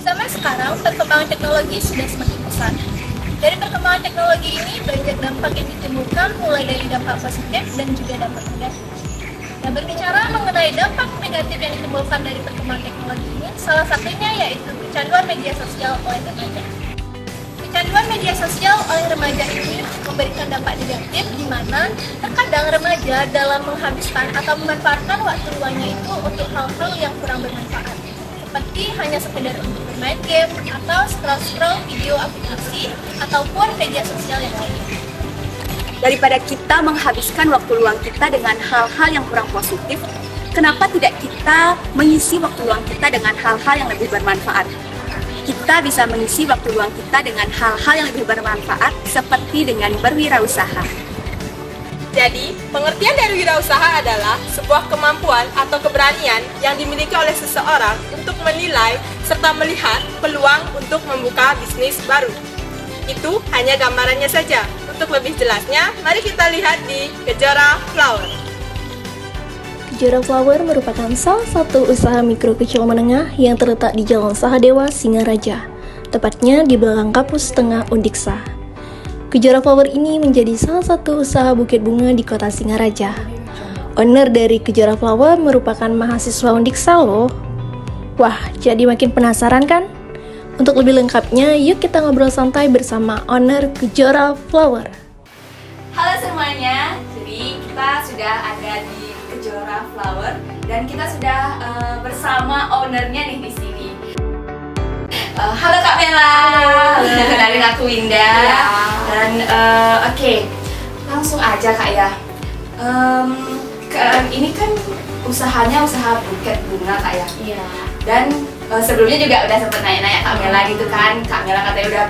Zaman sekarang, perkembangan teknologi sudah semakin pesat. Dari perkembangan teknologi ini, banyak dampak yang ditimbulkan, mulai dari dampak positif dan juga dampak negatif. Nah, berbicara mengenai dampak negatif yang ditimbulkan dari perkembangan teknologi ini, salah satunya yaitu kecanduan media sosial oleh remaja. Kecanduan media sosial oleh remaja ini memberikan dampak negatif di mana terkadang remaja dalam menghabiskan atau memanfaatkan waktu luangnya itu untuk hal-hal yang kurang bermanfaat, seperti hanya sekedar untuk bermain game atau scroll-scroll video aplikasi ataupun media sosial yang lain. Daripada kita menghabiskan waktu luang kita dengan hal-hal yang kurang positif, kenapa tidak kita mengisi waktu luang kita dengan hal-hal yang lebih bermanfaat? Kita bisa mengisi waktu luang kita dengan hal-hal yang lebih bermanfaat seperti dengan berwirausaha. Jadi, pengertian dari wirausaha adalah sebuah kemampuan atau keberanian yang dimiliki oleh seseorang untuk menilai serta melihat peluang untuk membuka bisnis baru. Itu hanya gambarannya saja. Untuk lebih jelasnya, mari kita lihat di Kejora Flower. Kejora Flower merupakan salah satu usaha mikro kecil menengah yang terletak di Jalan Sahadewa, Singaraja, tepatnya di belakang kampus tengah Undiksa. Kejora Flower ini menjadi salah satu usaha bukit bunga di kota Singaraja. Owner dari Kejora Flower merupakan mahasiswa Undiksa loh. Wah, jadi makin penasaran kan? Untuk lebih lengkapnya, yuk kita ngobrol santai bersama owner Kejora Flower. Halo semuanya, jadi kita sudah ada di Kejora Flower dan kita sudah bersama ownernya nih di sini. Halo Kak Mela, kenalin aku Winda. Dan oke, langsung aja Kak ya. Ini kan usahanya usaha buket bunga Kak ya. Iya. Dan sebelumnya juga udah sempet nanya-nanya Kak Mela gitu kan. Kak Mela katanya udah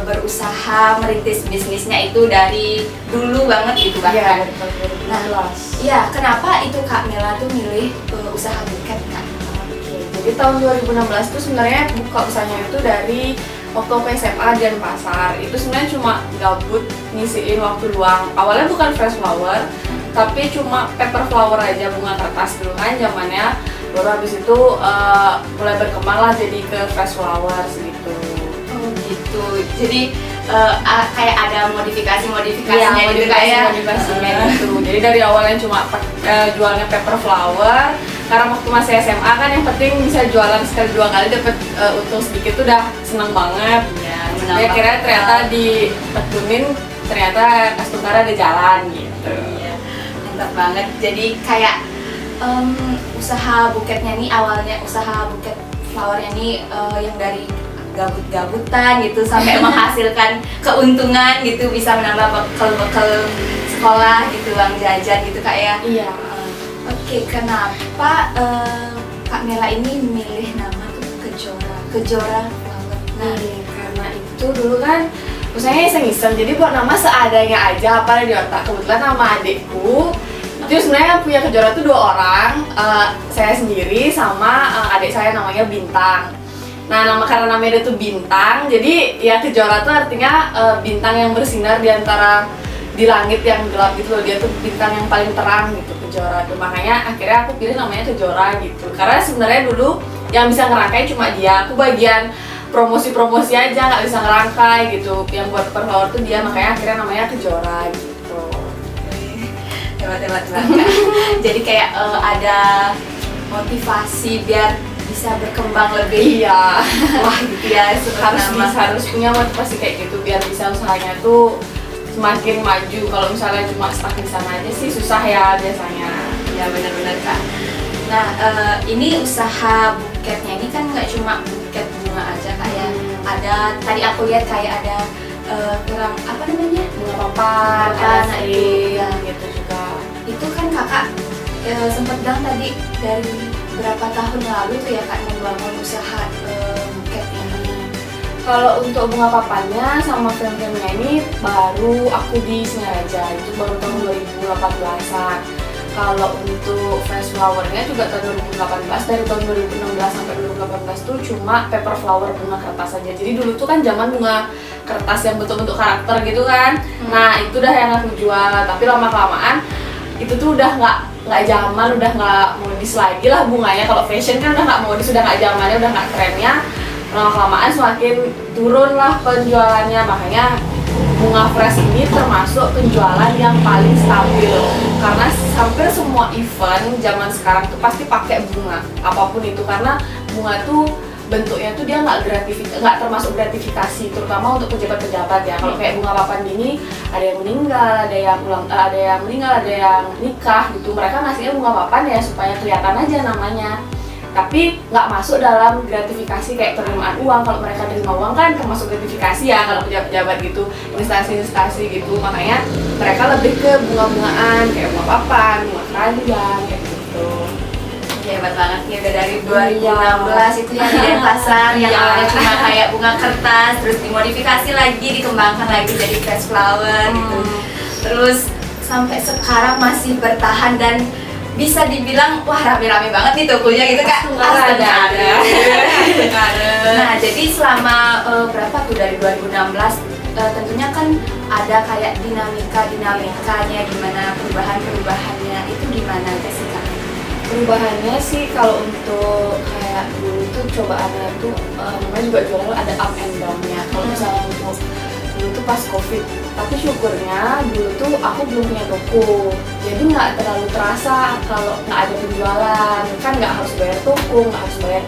berusaha merintis bisnisnya itu dari dulu banget gitu bahkan. Iya, dari tahun 2016. Nah, iya, kenapa itu Kak Mela tuh milih usaha buket Kak? Jadi tahun 2016 tuh sebenarnya buka usahanya itu dari waktu aku SMA di Denpasar. Itu sebenarnya cuma gabut ngisiin waktu luang. Awalnya bukan fresh flower, tapi cuma paper flower aja, bunga kertas dulu kan zamannya. Baru habis itu mulai berkembang lah jadi ke fresh flowers gitu. Oh gitu. Jadi kayak ada modifikasinya Iya, gitu kayak modifikasinya gitu. Jadi dari awalnya cuma jualnya paper flower, karena waktu masih SMA kan yang penting bisa jualan sekali 2 kali dapat untung sedikit tuh udah seneng banget. ya, Tapi akhirnya ternyata ditekunin, ternyata Kastungkara ada jalan gitu. Iya, mantap banget. Jadi kayak usaha buketnya nih awalnya usaha buket flowernya nih yang dari gabut-gabutan gitu sampai menghasilkan keuntungan gitu, bisa menambah bekal sekolah gitu, uang jajan gitu Kak ya. Iya. Oke, kenapa Kak Mela ini milih nama tuh Kejora Flower? Nah, Karena itu dulu kan usahanya iseng-iseng, jadi buat nama seadanya aja apa di otak. Kebetulan nama adikku itu sebenarnya punya Kejora tuh 2 orang, saya sendiri sama adik saya namanya Bintang. Nah, karena namanya itu Bintang, jadi ya Kejora tuh artinya bintang yang bersinar di langit yang gelap gitu loh. Dia tuh bintang yang paling terang gitu, Kejora tuh. Makanya akhirnya aku pilih namanya Kejora gitu. Karena sebenarnya dulu yang bisa ngerangkai cuma dia. Aku bagian promosi aja, nggak bisa ngerangkai gitu. Yang buat flower tuh dia, makanya akhirnya namanya Kejora gitu. hebat Kak. Jadi kayak ada motivasi biar bisa berkembang lebih. Iya. Wah gitu ya, harus punya motivasi kayak gitu biar bisa usahanya tuh semakin maju. Kalau misalnya cuma stuck di sana aja sih susah ya biasanya. Ya benar-benar Kak. Nah, ini usaha buketnya ini kan nggak cuma buket bunga aja Kak ya. Ada, tadi aku lihat kayak ada kurang apa namanya? Bunga papan, Nah itu ya. gitu juga. Itu kan Kakak sempat bilang tadi dari berapa tahun lalu tuh ya Kak membangun usaha buket ini. Kalau untuk bunga papannya sama frame-frame-nya ini baru aku di Singaraja, itu baru tahun 2018-an. Kalau untuk fresh flower-nya juga tahun 2018, dari tahun 2016 sampai 2018 tuh cuma paper flower bunga kertas aja. Jadi dulu tuh kan zaman bunga kertas yang bentuk-bentuk karakter gitu kan. Nah itu dah yang aku jual, tapi lama-kelamaan itu tuh udah nggak zaman, udah nggak modis lagi lah bunganya. Kalau fashion kan udah nggak modis, udah nggak zamannya, udah nggak trennya. lama-kelamaan semakin turun lah penjualannya. Makanya bunga fresh ini termasuk penjualan yang paling stabil, karena hampir semua event zaman sekarang tuh pasti pakai bunga apapun itu, karena bunga tuh bentuknya tuh dia nggak termasuk gratifikasi, terutama untuk pejabat-pejabat ya. Kalau kayak bunga papan gini, ada yang meninggal, ada yang nikah gitu, mereka ngasihnya bunga papan ya supaya kelihatan aja namanya, tapi nggak masuk dalam gratifikasi kayak penerimaan uang. Kalau mereka terima uang kan termasuk gratifikasi ya kalau pejabat-pejabat gitu, instansi-instansi gitu. Makanya mereka lebih ke bunga-bungaan kayak bunga papan, bunga keranjang kayak gitu. Hebat banget nih, udah dari 2016 itu yang di Denpasar yang awalnya cuma kayak bunga kertas, terus dimodifikasi lagi, dikembangkan lagi jadi fresh flower gitu. Terus sampai sekarang masih bertahan dan bisa dibilang wah rame-rame banget nih tokonya gitu Kak. Ada. Nah, jadi selama berapa tuh dari 2016 tentunya kan ada kayak dinamikanya gimana, perubahannya itu gimana Jessica? Perubahannya sih kalau untuk kayak dulu tuh cobaannya tuh namanya juga jualan ada up and down-nya. Kalau misalnya untuk dulu tuh pas COVID, tapi syukurnya dulu tuh aku belum punya toko, jadi nggak terlalu terasa kalau nggak ada penjualan, kan nggak harus bayar toko, nggak harus bayar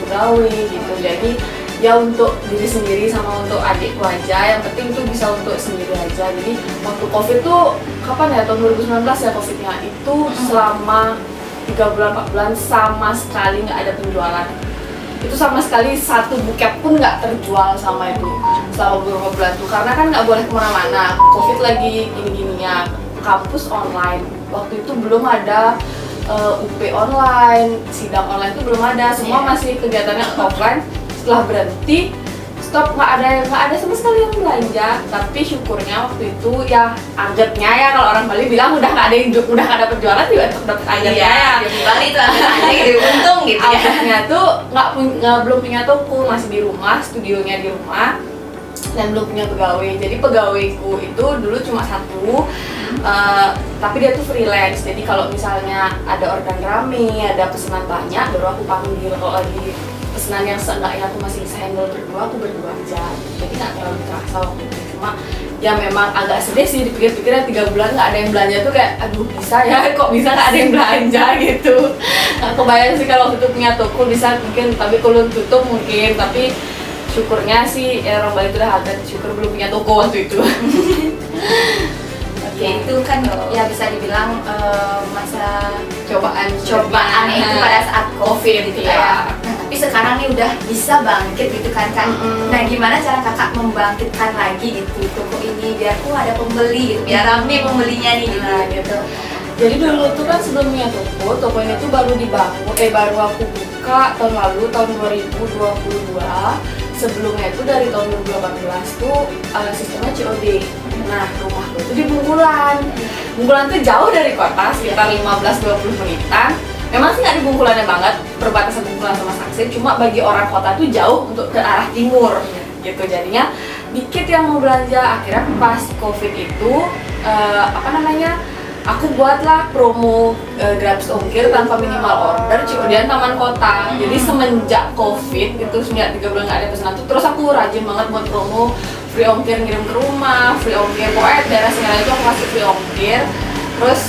pegawai gitu. Jadi ya untuk diri sendiri sama untuk adikku aja, yang penting tuh bisa untuk sendiri aja. Jadi waktu COVID tuh kapan ya, tahun 2019 ya COVID-nya itu, selama 3 bulan 4 bulan sama sekali nggak ada penjualan. Itu sama sekali satu buket pun nggak terjual sama itu selama beberapa bulan tuh, karena kan nggak boleh kemana-mana, COVID lagi gini-gininya, kampus online waktu itu belum ada, UP online, sidang online itu belum ada, semua masih kegiatannya offline. Setelah berhenti stop, nggak ada sama sekali yang belanja. Tapi syukurnya waktu itu ya angetnya ya, kalau orang Bali bilang udah nggak ada penjualan juga tetap dapat angetnya ya. Di Bali itu aja gitu, untung gitu ya. Angetnya tuh belum punya toko, masih di rumah, studionya di rumah, dan belum punya pegawai. Jadi pegawaiku itu dulu cuma satu, tapi dia tuh freelance. Jadi kalau misalnya ada orderan rame, ada pesanan banyak, baru aku panggil. Kalau lagi pesanan yang seenggaknya aku masih bisa handle berdua, aku berdua aja. Jadi nggak terlalu terasa waktu itu. Cuma ya memang agak sedih sih dipikir-pikirnya, 3 bulan nggak ada yang belanja tuh kayak aduh bisa ya, kok bisa nggak ada yang belanja gitu. Nggak kebayang sih kalau waktu itu punya toko bisa mungkin, tapi kalau tutup mungkin. Tapi syukurnya sih ya orang Bali itu udah agak syukur belum punya toko waktu itu. Ya itu kan ya bisa dibilang masa cobaan itu pada saat COVID gitu ya. Nah, tapi sekarang nih udah bisa bangkit gitu kan Kak. Nah, gimana cara Kakak membangkitkan lagi gitu toko ini biar ada pembeli gitu, biar rame pembelinya nih gitu. Jadi dulu tuh kan sebelumnya toko ini tuh baru dibangun, baru aku buka tahun lalu, tahun 2022. Sebelumnya itu dari tahun 2018 tuh sistemnya COD. Nah, rumahku itu di Bungkulan. Bungkulan tuh jauh dari kota, sekitar 15-20 menitan. Memang sih nggak di Bungkulannya banget, perbatasan Bungkulan sama Saksir, cuma bagi orang kota tuh jauh untuk ke arah timur gitu. Jadinya dikit yang mau belanja. Akhirnya pas COVID itu aku buatlah promo gratis ongkir tanpa minimal order COD-an Taman Kota. Jadi semenjak COVID itu, semenjak 3 bulan nggak ada pesanan tuh, terus aku rajin banget buat promo free ongkir ngirim ke rumah, free ongkir pokoknya daerah Singaran itu aku kasih free ongkir. Terus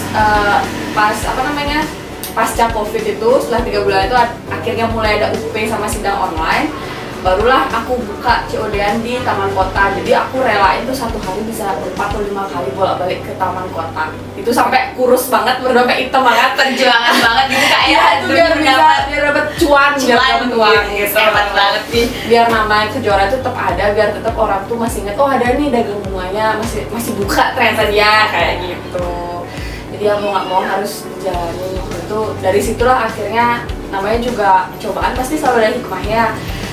pasca COVID itu, setelah 3 bulan itu akhirnya mulai ada UP sama sidang online, barulah aku buka COD-an di Taman Kota. Jadi aku relain tuh satu hari bisa 4 atau 5 kali bolak-balik ke Taman Kota. Itu sampai kurus banget, berdompet hitam banget, Perjuangan banget gitu Kak ya. itu biar dapat cuan gitu. Hebat banget sih. Biar nama kejuaraan itu tetap ada, biar tetap orang tuh masih ingat, oh ada nih dagang bunganya, masih buka ternyata dia, kayak gitu. Jadi ya mau nggak mau harus dijalanin itu. Dari situlah akhirnya, namanya juga cobaan pasti selalu ada hikmahnya.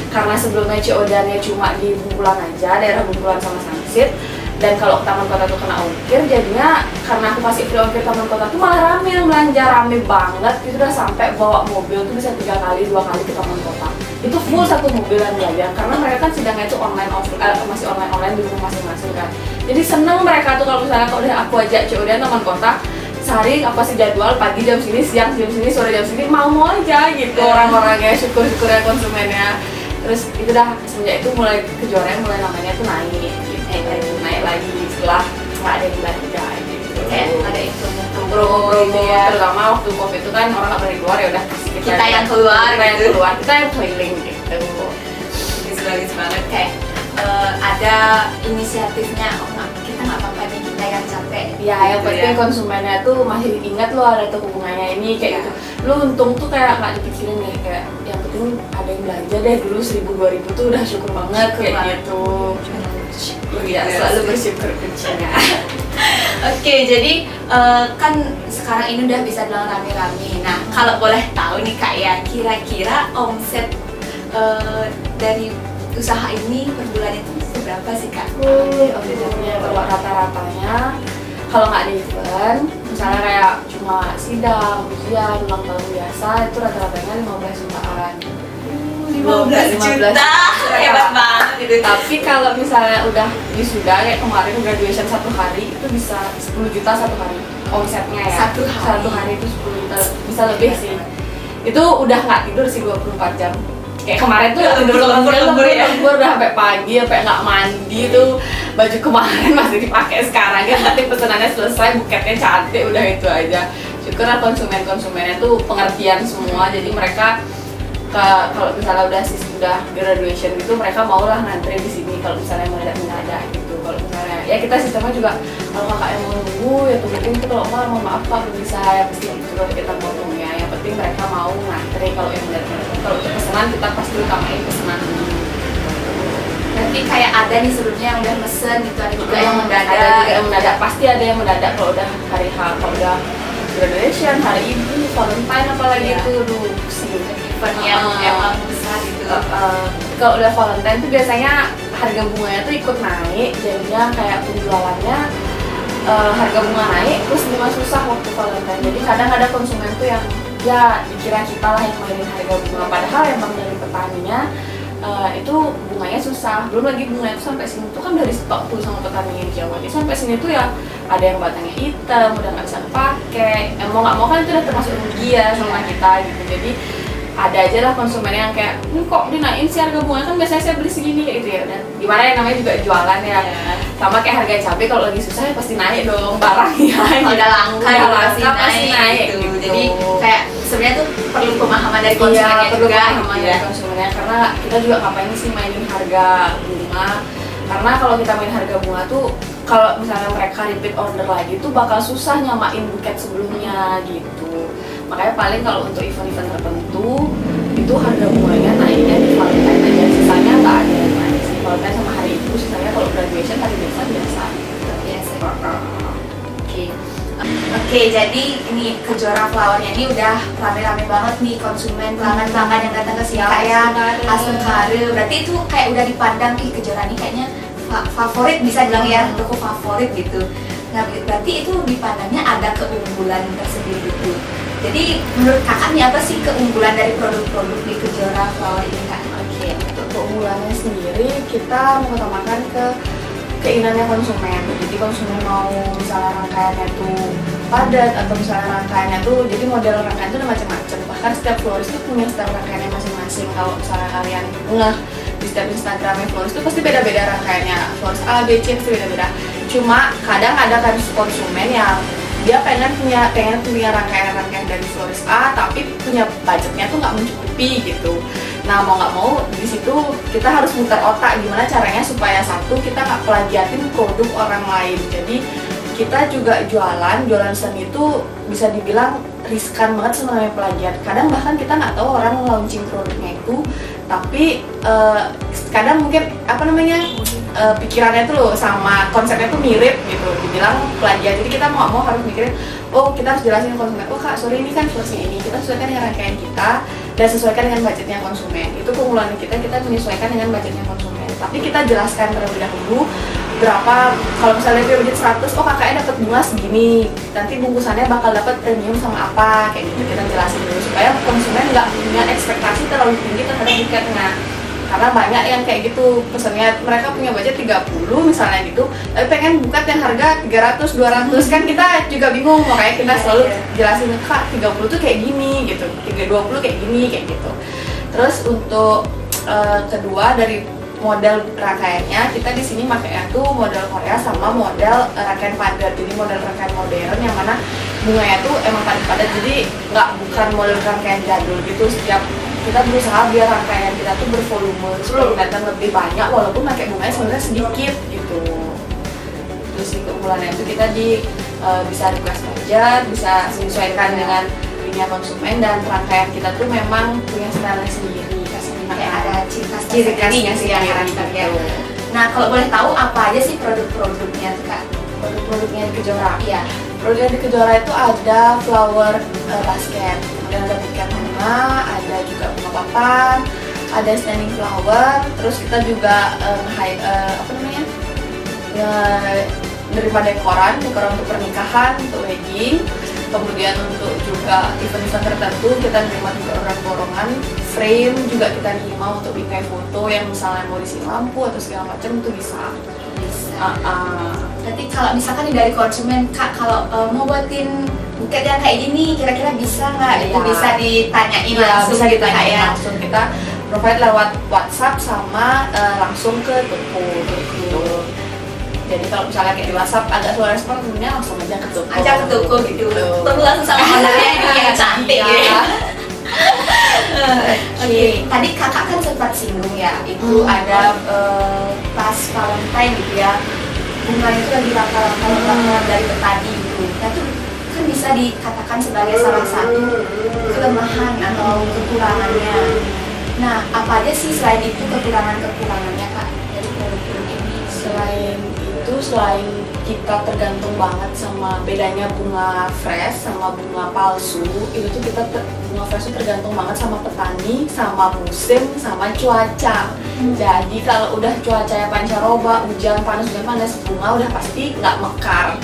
Karena sebelumnya COD-nya cuma di Bungkulan aja, daerah Bungkulan sama Sangsit, dan kalau ke Taman Kota tuh kena ongkir, jadinya karena aku kasih free ongkir Taman Kota tuh malah rame yang belanja, rame banget. Itu udah sampai bawa mobil tuh bisa 3 kali, 2 kali ke Taman Kota. Itu full satu mobil yang belanja, karena mereka kan sidangnya itu masih online di rumah masing-masing kan. Jadi seneng mereka tuh kalau misalnya kalau udah aku ajak COD-an Taman Kota, sehari apa sih jadwal, pagi jam sini, siang jam sini, sore jam sini, mau aja gitu. Orang-orangnya syukur-syukurnya konsumennya. Terus itu dah semenjak itu mulai kejuaraan mulai namanya tuh naik gitu. Naik lagi setelah nggak ada yang belanja gitu. Kayak ada itu Promo gitu ya. terutama waktu COVID itu kan orang nggak boleh keluar, ya udah kasih Kita yang keluar kita yang gitu. keluar, kita yang keliling gitu. Bagus banget kayak ada inisiatifnya, oh kita nggak apa-apa nih, kita yang capek. Ya, yang gitu penting konsumennya tuh masih ingat lo ada tuh hubungannya ini kayak gitu. Lu untung tuh kayak nggak dipikirin deh, kayak yang penting ada yang belanja deh dulu 1.000-2.000 tuh udah syukur banget Syukur kayak banget. gitu. Iya, Selalu bersyukur kuncinya. Oke, jadi kan sekarang ini udah bisa bilang rame-rame. Nah, kalau boleh tahu nih Kak ya, kira-kira omset dari usaha ini per bulan itu seberapa sih Kak? Omsetnya kalau rata-ratanya kalau nggak ada event, misalnya kayak cuma sidang, ujian, ulang tahun biasa, itu rata-ratanya 15 jutaan. 15 juta, hebat banget gitu. Tapi kalau misalnya udah wisuda kayak kemarin graduation 1 hari itu bisa 10 juta 1 hari omsetnya ya. Satu hari. 1 hari itu 10 juta, bisa lebih sih. Itu udah nggak tidur sih 24 jam. Kayak kemarin tuh lembur ya. lembur udah sampai pagi, sampai nggak mandi tuh. Baju kemarin masih dipakai sekarang kan, nanti pesenannya selesai, buketnya cantik, udah itu aja. Syukurlah konsumennya tuh pengertian semua, jadi mereka kalau misalnya udah graduation gitu, mereka maulah ngantri di sini kalau misalnya mendadak gitu. Kalau misalnya ya kita sistemnya juga kalau kakak yang mau nunggu ya tungguin itu, kalau enggak mau maaf pak belum bisa ya pasti gitu kalau kita ngomongnya. Yang penting mereka mau ngantri kalau yang mendadak. Kalau untuk pesanan kita pasti utamain pesanan dulu. Berarti kayak ada nih sebelumnya yang udah mesen gitu, ada juga yang mendadak. Ada juga yang mendadak, pasti ada yang mendadak kalau udah hari H, kalau udah graduation, hari ibu, Valentine apalagi Iya. itu sih. Event yang emang besar gitu. Kalau udah Valentine tuh biasanya harga bunganya tuh ikut naik, jadinya kayak penjualannya harga bunga naik terus bunga susah waktu Valentine. Jadi kadang ada konsumen tuh yang ya dikira kita lah yang mainin harga bunga, padahal emang dari petaninya itu bunganya susah. Belum lagi bunganya itu sampai sini tuh kan dari stok tuh sama petani di Jawa. Jadi sampai sini tuh ya ada yang batangnya hitam, udah nggak bisa dipakai. Mau nggak mau kan itu udah termasuk rugi ya sama kita gitu. Jadi ada aja lah konsumen yang kayak ini kok dinaikin sih harga bunga, kan biasanya saya beli segini kayak gitu ya. Dan gimana ya, namanya juga jualan ya. Sama kayak harga cabai kalau lagi susah ya pasti naik dong barangnya. Kalau udah langka Udah juga langka pasti naik gitu. gitu. Jadi kayak sebenarnya tuh perlu pemahaman dari konsumennya Iya, perlu juga pemahaman gitu dari ya. konsumennya, karena kita juga ngapain sih mainin harga bunga. Karena kalau kita main harga bunga tuh kalau misalnya mereka repeat order lagi tuh bakal susah nyamain buket sebelumnya gitu. Makanya paling kalau untuk event-event tertentu itu harga bunganya naiknya di Valentine aja, sisanya nggak ada yang naik sih. Valentine sama hari ibu, sisanya kalau graduation hari biasa Biasa. Oke, jadi ini Kejora Flowernya ini udah rame-rame banget nih konsumen, pelanggan-pelanggan yang datang ke sini kayak langsung kare. Berarti itu kayak udah dipandang ih Kejora ini kayaknya favorit, bisa bilang ya toko favorit gitu. Nah, berarti itu dipandangnya ada keunggulan tersendiri gitu. Jadi menurut kakak nih apa sih keunggulan dari produk-produk di Kejora Flower ini kak? Oke, untuk keunggulannya sendiri kita mengutamakan ke keinginannya konsumen. Jadi konsumen mau misalnya rangkaiannya tuh padat atau misalnya rangkaiannya tuh, jadi model rangkaian tuh ada macam-macam. Bahkan setiap florist tuh punya style rangkaiannya masing-masing. Kalau misalnya kalian ngeh di setiap Instagramnya florist tuh pasti beda-beda rangkaiannya. Florist A, B, C pasti beda-beda. Cuma kadang ada kan konsumen yang dia pengen punya rangkaian dari florist A tapi punya budgetnya tuh nggak mencukupi gitu. Nah mau nggak mau di situ kita harus muter otak gimana caranya supaya satu kita nggak plagiatin produk orang lain. Jadi kita juga jualan seni itu bisa dibilang riskan banget sama namanya plagiat. Kadang bahkan kita nggak tahu orang launching produknya itu, tapi kadang mungkin pikirannya tuh loh sama konsepnya tuh mirip gitu, dibilang plagiat. Jadi kita mau harus mikirin, oh kita harus jelasin ke konsumen, oh kak sorry ini kan flowsnya ini, kita sesuaikan dengan rangkaian kita dan sesuaikan dengan budgetnya konsumen. Itu keunggulan kita menyesuaikan dengan budgetnya konsumen. Tapi kita jelaskan terlebih dahulu berapa, kalau misalnya dia budget 100, oh kakaknya dapat bunga segini, nanti bungkusannya bakal dapat premium sama apa, kayak gitu kita jelasin dulu supaya konsumen nggak punya ekspektasi terlalu tinggi terhadap buketnya. Karena banyak yang kayak gitu pesannya, mereka punya budget 30 misalnya gitu, tapi pengen buket yang harga 300, 200, kan kita juga bingung, makanya kita selalu jelasin kak 30 tuh kayak gini gitu, 20 kayak gini kayak gitu. Terus untuk kedua dari model rangkaiannya, kita di sini makanya tuh model Korea sama model rangkaian padat. Jadi model rangkaian modern yang mana bunganya tuh emang padat-padat, jadi bukan model rangkaian jadul gitu. Setiap kita berusaha biar rangkaian kita tuh bervolume supaya kelihatan lebih banyak walaupun pakai bunganya sebenarnya sedikit gitu. Terus di keunggulannya itu kita bisa request budget, bisa menyesuaikan dengan dunia konsumen, dan rangkaian kita tuh memang punya style sendiri. Kayak ada Ciri khasnya sih ya, karakter ya. Nah, kalau boleh tahu apa aja sih produk-produknya tuh Kak? Produk-produknya di Kejora? Iya, produk di Kejora itu ada flower basket, kemudian ada buket bunga, ada juga bunga papan, ada standing flower, terus kita juga menerima dekoran untuk pernikahan, untuk wedding. Kemudian untuk juga event-event tertentu kita menerima juga orderan borongan, frame juga kita terima untuk bingkai foto yang misalnya mau diisi lampu atau segala macam itu bisa. Berarti kalau misalkan nih dari konsumen Kak, kalau mau buatin buket yang kayak gini kira-kira bisa nggak? Iya. Itu bisa ditanyain Iya, langsung bisa gitu Kak ditanyain ya? langsung. Kita provide lewat WhatsApp sama langsung ke toko. Jadi kalau misalnya kayak di WhatsApp agak slow respon, kemudian langsung aja ke toko. Ajak ke toko gitu. Perlu langsung sama ownernya ini yang cantik Iya. gitu. Oke, tadi kakak kan sempat singgung ya, itu ada pas Valentine gitu ya, bunga itu lagi langka-langka dari petani gitu. Nah itu kan bisa dikatakan sebagai salah satu kelemahan atau kekurangannya. Nah apa aja sih selain itu kekurangannya Kak dari produk ini? Selain kita tergantung banget sama bedanya bunga fresh sama bunga palsu, itu tuh bunga fresh itu tergantung banget sama petani, sama musim, sama cuaca. Jadi kalau udah cuacanya pancaroba, hujan panas, bunga udah pasti nggak mekar,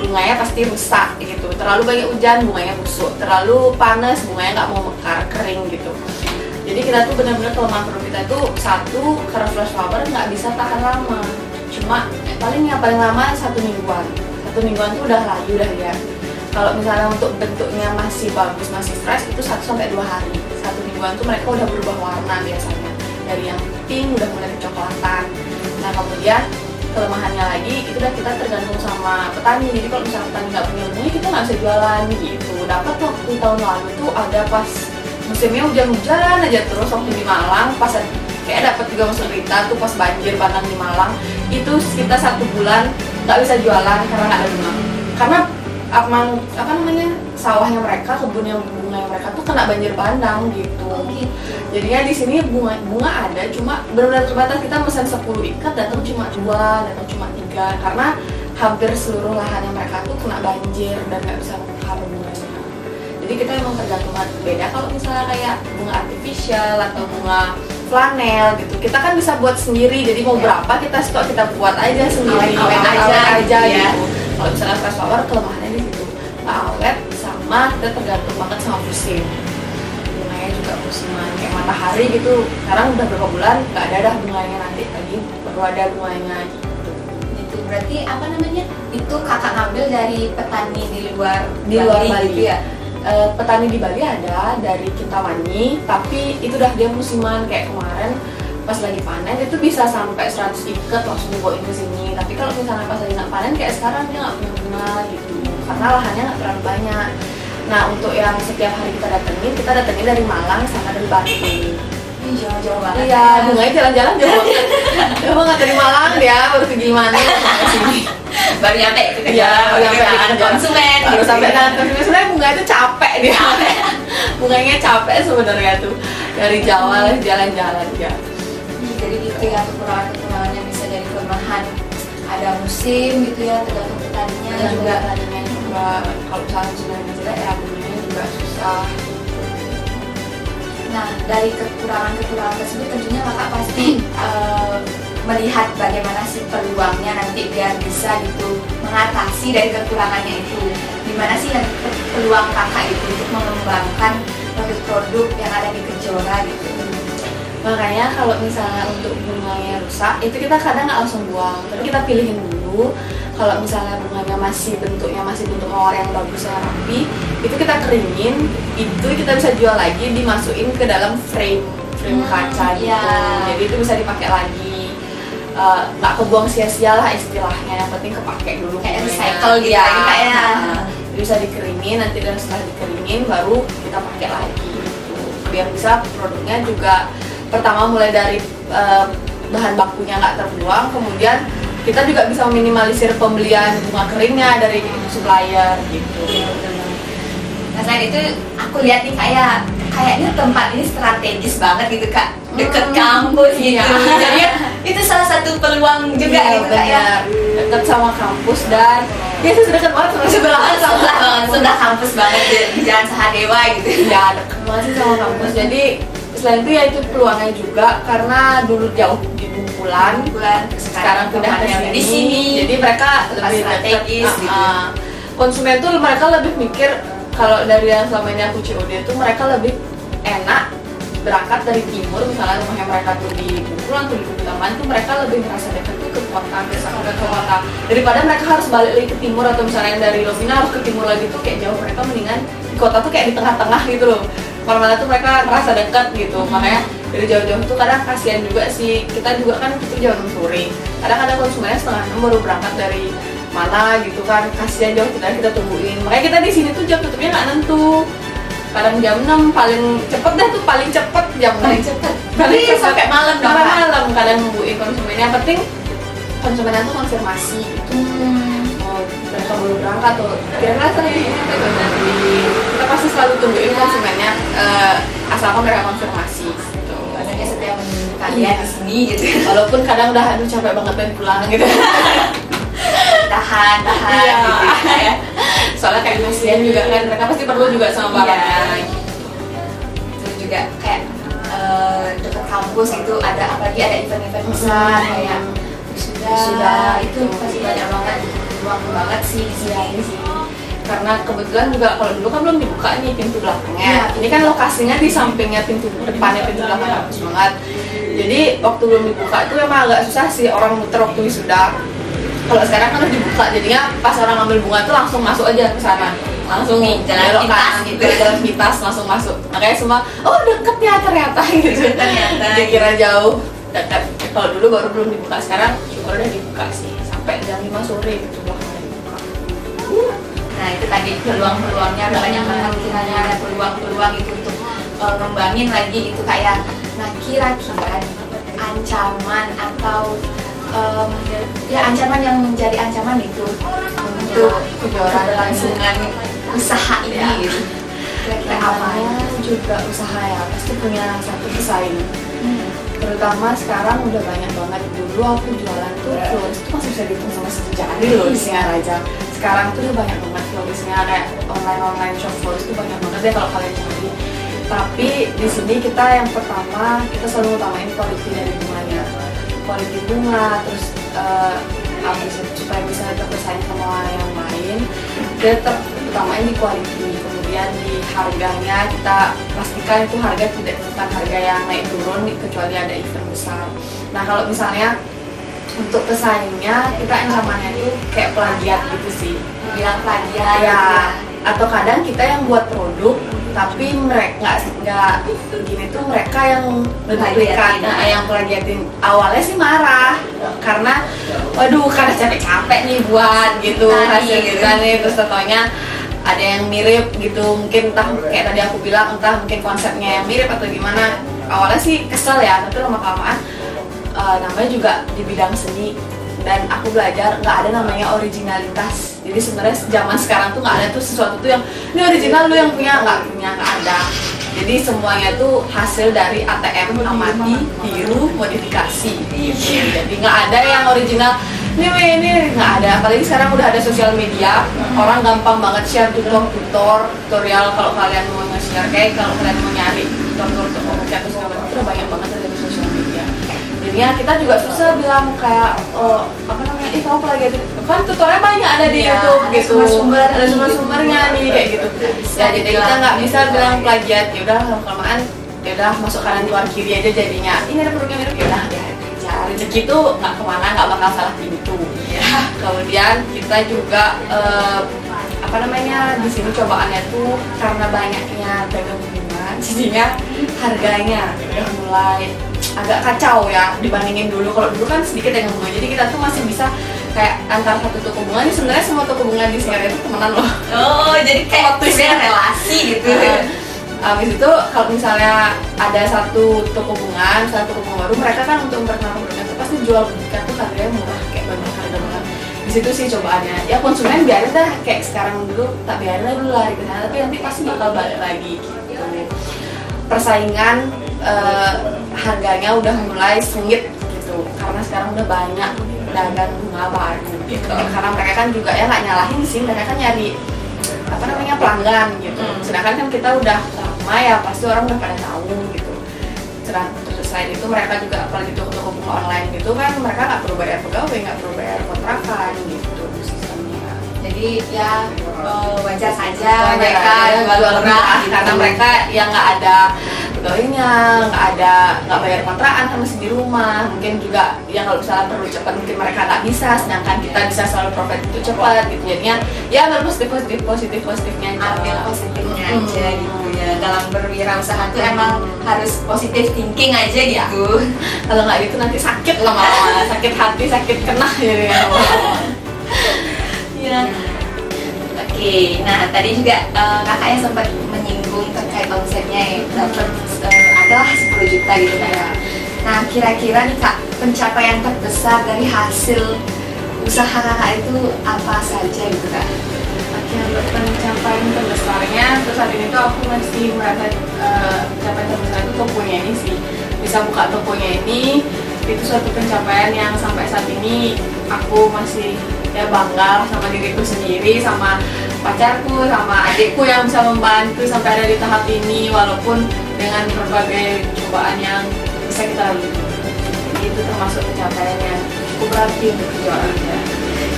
bunganya pasti rusak gitu. Terlalu banyak hujan, bunganya busuk. Terlalu panas, bunganya nggak mau mekar, kering gitu. Jadi kita tuh benar-benar kelemahan produk kita tuh satu, karena flash flower nggak bisa tahan lama. Cuma paling lama 1 mingguan. 1 mingguan tuh udah layu dah ya. Kalau misalnya untuk bentuknya masih bagus, masih fresh, itu 1-2 hari. 1 mingguan tuh mereka udah berubah warna biasanya. Dari yang pink udah mulai kecoklatan. Nah kemudian kelemahannya lagi itu udah kita tergantung sama petani. Jadi kalau misalnya petani nggak punya bunga, kita nggak bisa jualan gitu. Dapat waktu tahun lalu tuh ada pas musimnya hujan-hujan aja terus waktu di Malang, pas kayak dapat 3 musim berita tuh pas banjir bandang di Malang, itu sekitar 1 bulan nggak bisa jualan karena nggak ada bunga. Karena sawahnya mereka, kebunnya bunga mereka tuh kena banjir bandang gitu. Jadinya di sini bunga ada, cuma benar-benar terbatas. Kita pesan 10 ikat, datang cuma 2, datang cuma 3 karena hampir seluruh lahannya mereka tuh kena banjir dan nggak bisa mekar bunganya. Jadi kita emang tergantung banget. Beda kalau misalnya kayak bunga artificial atau bunga flanel gitu, kita kan bisa buat sendiri. Jadi mau berapa kita stok, kita buat aja sendiri, awet aja gitu. Kalau misalnya fresh flower kelemahannya di situ, nggak awet, sama kita tergantung banget sama musim. Bunganya juga musiman, kayak matahari gitu. Sekarang udah berapa bulan nggak ada bunganya, nanti tadi baru ada bunganya gitu. Itu berarti apa namanya? Itu kakak ngambil dari petani di luar Bali gitu ya? Petani di Bali ada dari Kintamani, tapi itu udah dia musiman. Kayak kemarin pas lagi panen itu bisa sampai 100 ikat langsung dibawain ke sini. Tapi kalau misalnya pas lagi nggak panen kayak sekarang dia nggak punya bunga gitu, karena lahannya nggak terlalu banyak. Nah untuk yang setiap hari kita datengin dari Malang sama dari Batu. Jauh-jauh banget. Iya, bunganya jalan-jalan jauh banget. Jauh banget dari Malang dia baru ke gimana sampai sini. Baru nyampe itu kan Iya, baru nyampe konsumen baru gitu. sampai tangan konsumen. Sebenarnya bunga itu capek dia. Bunganya capek sebenarnya tuh dari Jawa jalan-jalan ya. Jadi gitu ya, kekurangan-kekurangannya bisa dari kelemahan ada musim gitu ya, tergantung petaninya juga. Petaninya juga kalau misalnya sebenarnya jelek ya bunganya juga susah. Nah dari kekurangan-kekurangan tersebut tentunya kakak pasti melihat bagaimana sih peluangnya nanti biar bisa gitu mengatasi dari kekurangannya itu. Gimana sih nanti peluang kakak itu untuk mengembangkan produk-produk yang ada di Kejora gitu. Makanya kalau misalnya untuk bunganya rusak, itu kita kadang nggak langsung buang, tapi kita pilihin dulu. Kalau misalnya bunganya bentuknya masih bentuk mawar yang bagus, yang rapi, itu kita keringin, itu kita bisa jual lagi, dimasukin ke dalam frame frame kaca gitu. Iya. Jadi itu bisa dipakai lagi, nggak kebuang sia-sia lah istilahnya, yang penting kepake dulu Kayak momennya. recycle gitu Iya. lagi, kayak. Jadi bisa dikeringin, nanti dan setelah dikeringin baru kita pakai lagi gitu. Biar bisa produknya juga pertama mulai dari bahan bakunya nggak terbuang, kemudian kita juga bisa meminimalisir pembelian bunga keringnya dari supplier gitu. Nah selain itu aku lihat nih kayaknya tempat ini strategis banget gitu Kak, deket kampus gitu. Iya. Jadi itu salah satu peluang juga Iya, gitu Kak ya. benar. Dekat sama kampus dan ya itu dekat banget sama Sebelah sama banget, sebelah kampus banget di Jalan Sahadewa gitu. ya dekat banget sih sama kampus. Jadi selain itu ya itu peluangnya juga karena dulu jauh di Bungkulan, sekarang pindah ke di sini. Jadi mereka Lebih lebih strategis dekat. gitu. Konsumen tuh mereka lebih mikir, kalau dari yang selama ini aku COD itu mereka lebih enak berangkat dari timur, misalnya rumahnya mereka tuh di Bungkulan tuh di Bukitaman tuh mereka lebih merasa dekat tuh ke kota, misalnya ke kota, daripada mereka harus balik lagi ke timur, atau misalnya yang dari Lovina harus ke timur lagi tuh kayak jauh. Mereka mendingan di kota tuh kayak di tengah-tengah gitu loh, mana-mana tuh mereka merasa dekat gitu. Makanya dari jauh-jauh tuh kadang kasihan juga sih, kita juga kan itu jam 6 sore, kadang ada konsumennya setengah 6 baru berangkat dari mana gitu kan, kasihan jauh, kita tungguin. Makanya kita di sini tuh jam tutupnya nggak nentu, kadang jam 6 paling cepet dah tuh, paling cepet jam 6 Paling cepet. paling Tapi cepet sampai malam dong, sampai Kak? malam kadang nungguin konsumennya. Yang penting konsumennya tuh konfirmasi gitu, mau mereka baru berangkat atau kira-kira tadi kita pasti selalu tungguin konsumennya, asalkan mereka konfirmasi gitu. Maksudnya setiap menunggu kalian di sini gitu. Walaupun kadang udah aduh capek banget pengen pulang gitu. Tahan Iya. gitu ya. Soalnya kayak kasihan juga kan, mereka pasti perlu juga sama barangnya. Iya. Terus juga kayak dekat kampus itu ada, apalagi ada event-event besar kayak wisuda itu pasti banyak banget, peluang banget sih di sini. Karena kebetulan juga kalau dulu kan belum dibuka nih pintu belakangnya. Iya. Ini kan lokasinya di sampingnya pintu depannya pintu belakang kampus banget. Jadi waktu belum dibuka itu emang agak susah sih orang muter waktu wisuda. Kalau sekarang kan udah dibuka, jadinya pas orang ngambil bunga tuh langsung masuk aja ke sana, langsung Nih, jalan belok pintas kanan, gitu. jalan pintas langsung masuk. Makanya semua oh deket ya ternyata gitu. Ternyata. Dikira jauh, dekat. Kalau dulu baru belum dibuka, sekarang syukur udah dibuka sih sampai jam 5 sore gitu belakangnya dibuka. Nah itu tadi peluang-peluangnya banyak banget, kiranya ada peluang-peluang itu untuk ngembangin lagi itu kayak. Nah kira-kira ancaman atau ya ancaman yang menjadi ancaman itu untuk keberlangsungan usaha ini gitu. Kira-kira apa? Namanya juga usaha ya, pasti punya satu pesaing. Terutama sekarang udah banyak banget. Dulu aku jualan tuh florist tuh masih bisa dihitung sama satu jari loh di Singaraja. Sekarang tuh udah banyak banget floristnya, kayak online shop florist tuh banyak banget deh kalau kalian cari. Tapi di sini kita yang pertama kita selalu utamain quality dari bunganya, quality bunga, terus habis itu supaya bisa tetap bersaing sama yang lain, kita tetap utamain di quality. Kemudian di harganya kita pastikan itu harga tidak bukan harga yang naik turun kecuali ada event besar. Nah kalau misalnya untuk pesaingnya kita ancamannya itu kayak plagiat gitu sih, Bilang plagiat ya, atau kadang kita yang buat produk tapi mereka nggak gini tuh, mereka yang menduplikat, yang plagiatin. Awalnya sih marah karena waduh karena capek-capek nih buat gitu hasil gitu kan nih, terus contohnya ada yang mirip gitu, mungkin entah kayak tadi aku bilang, entah mungkin konsepnya yang mirip atau gimana. Awalnya sih kesel ya, tapi lama-kelamaan namanya juga di bidang seni dan aku belajar nggak ada namanya originalitas. Jadi sebenarnya zaman sekarang tuh nggak ada tuh sesuatu tuh yang ini original lu yang punya, nggak ada. Jadi semuanya tuh hasil dari ATM, amati, tiru, modifikasi gitu. Jadi nggak ada yang original ini nggak ada. Apalagi sekarang udah ada sosial media, orang gampang banget share tutorial. Kalau kalian mau nge-share, kayak kalau kalian mau nyari tutorial untuk membuat atau segala macam, udah banyak banget dari sosial media. Jadinya kita juga susah bilang kayak apa namanya, kamu plagiat kan tutorial banyak ada di YouTube gitu, ada sumber-sumbernya nih kayak gitu. Ya jadi kita nggak bisa bilang plagiat, ya udah lama-kelamaan ya udah masuk kanan keluar kiri aja jadinya. Ini ada produknya mirip, ya udah ya rezeki itu nggak kemana, nggak bakal salah pintu. Kemudian kita juga apa namanya, di sini cobaannya tuh karena banyaknya beragam hubungan, jadinya harganya udah mulai agak kacau ya dibandingin dulu. Kalau dulu kan sedikit yang bunga, jadi kita tuh masih bisa kayak antar satu toko bunga ini sebenarnya semua toko bunga di Singarai itu temenan loh. Oh, jadi kayak relasi gitu. Habis itu kalau misalnya ada satu toko bunga baru, mereka kan untuk memperkenalkan produknya itu pasti jual bukan tuh harganya murah, kayak banyak harga banget. Di situ sih cobaannya. Ya konsumen biarin dah kayak sekarang dulu, tak biarin lah dulu lari ke sana, tapi nanti pasti bakal balik lagi gitu. Persaingan harganya udah mulai sengit gitu, karena sekarang udah banyak dagang bunga baru gitu. Karena mereka kan juga ya nggak nyalahin sih, mereka kan nyari apa namanya pelanggan gitu. Sedangkan kan kita udah lama ya, pasti orang udah pada tahu gitu. Terus selain itu mereka juga apalagi toko-toko bunga online gitu kan, mereka nggak perlu bayar pegawai, nggak perlu bayar kontrakan gitu sistemnya. Jadi ya wajar saja mereka jual murah karena mereka yang nggak ada pegawainya, nggak bayar kontrakan kan masih di rumah. Mungkin juga yang kalau misalnya perlu cepat mungkin mereka nggak bisa, sedangkan kita bisa selalu profit itu cepat gitu. Jadinya ya ambil positifnya aja. Ambil positifnya aja gitu ya. Dalam berwirausaha tuh emang harus positive thinking aja gitu. Kalau nggak gitu nanti sakit lama-lama, sakit hati, sakit kena gitu ya. Ya. Oke, nah tadi juga kakaknya sempat menyinggung terkait omsetnya ya, dapat adalah 10 juta gitu kan ya. Nah kira-kira nih kak, pencapaian terbesar dari hasil usaha kakak itu apa saja gitu kak? Oke, untuk pencapaian terbesarnya terus saat ini tuh aku masih merasa pencapaian terbesar itu tokonya ini sih, bisa buka tokonya ini itu suatu pencapaian yang sampai saat ini aku masih ya bangga sama diriku sendiri, sama pacarku, sama adikku yang bisa membantu sampai ada di tahap ini, walaupun dengan berbagai cobaan yang bisa kita lalui. Itu termasuk pencapaian yang cukup berarti untuk kejuaraan.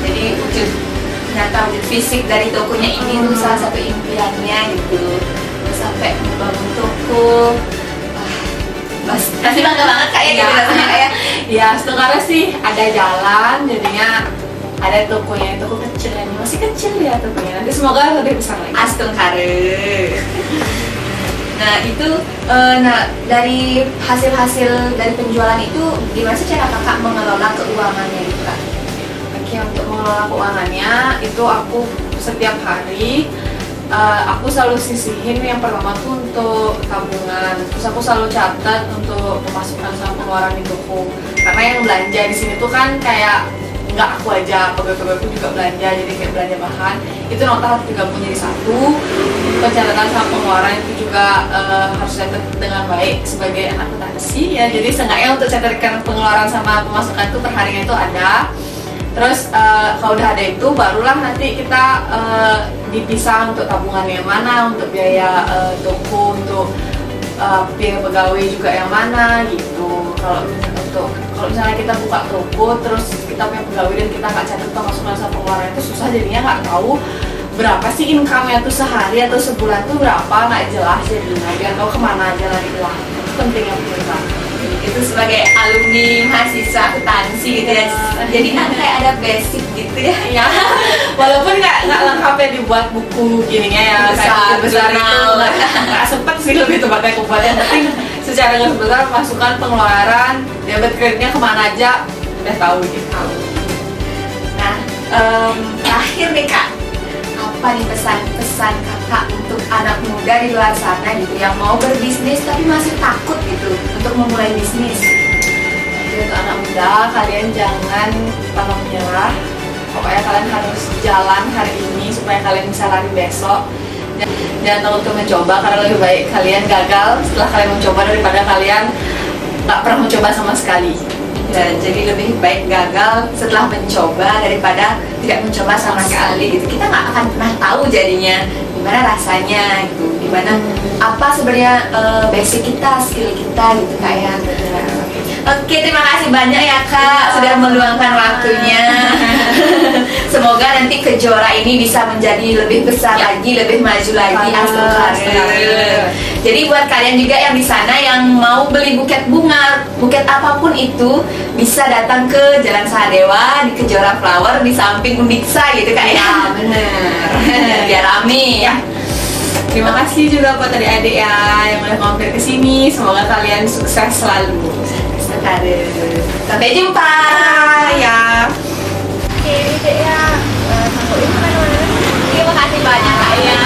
Jadi wujud nyata, wujud fisik dari tokonya ini tuh salah satu impiannya gitu, sampai membangun toko. Pasti bangga banget kayak gitu rasanya kayak. Ya setengahnya sih ada jalan, jadinya ada tokonya, toko kecil ini masih kecil ya tokonya, nanti semoga lebih besar lagi. Astungkare. Nah itu, dari hasil-hasil dari penjualan itu gimana sih cara kakak mengelola keuangannya gitu kak? Oke, untuk mengelola keuangannya itu aku setiap hari aku selalu sisihin yang pertama tuh untuk tabungan, terus aku selalu catat untuk pemasukan sama pengeluaran di toko, karena yang belanja di sini tuh kan kayak nggak aku aja, pegawai-pegawaiku juga belanja, jadi kayak belanja bahan itu nota harus digabung jadi satu. Pencatatan sama pengeluaran itu juga harus catat dengan baik sebagai anak akuntansi ya, jadi seenggaknya untuk catatkan pengeluaran sama pemasukan itu per harinya itu ada. Terus kalau udah ada itu barulah nanti kita dipisah untuk tabungan yang mana, untuk biaya toko, untuk biaya pegawai juga yang mana gitu. Kalau misalnya kita buka toko terus kita punya pegawai dan kita nggak catat pemasukan sama pengeluaran itu susah, jadinya nggak tahu berapa sih income-nya tuh sehari atau sebulan tuh berapa, nggak jelas jadinya, biar tahu kemana aja lari uang. Itu pentingnya pemerintah. Itu sebagai alumni mahasiswa akuntansi gitu ya, jadi kan kayak ada basic gitu ya. Ya, walaupun nggak lengkap ya dibuat buku gininya ya, kayak besar itu nggak sempet sih, lebih tepatnya aku buat. Yang penting secara garis besar masukan pengeluaran, debit kreditnya kemana aja udah tahu gitu. Nah terakhir nih kak, apa nih pesan-pesan kakak untuk anak muda di luar sana gitu yang mau berbisnis tapi masih takut gitu untuk memulai bisnis? Jadi untuk anak muda, kalian jangan pantang menyerah. Pokoknya kalian harus jalan hari ini supaya kalian bisa lari besok. Jangan takut untuk mencoba, karena lebih baik kalian gagal setelah kalian mencoba daripada kalian nggak pernah mencoba sama sekali. Ya, jadi lebih baik gagal setelah mencoba daripada tidak mencoba sama sekali gitu. Kita nggak akan pernah tahu jadinya gimana rasanya gitu, gimana apa sebenarnya basic kita, skill kita gitu kayak. Oke, terima kasih banyak ya kak sudah meluangkan waktunya. Semoga nanti Kejora ini bisa menjadi lebih besar lagi, lebih maju lagi. Astungkare. Jadi buat kalian juga yang di sana yang mau beli buket bunga, buket apapun itu, bisa datang ke Jalan Sahadewa di Kejora Flower di samping Undiksa gitu kak ya. Bener. Biar rame ya. Terima kasih juga buat adik-adik ya yang udah mampir ke sini. Semoga kalian sukses selalu. Sampai jumpa ya. Oke, Dek ya. Sampai jumpa kemana-mana. Terima kasih banyak Kak ya.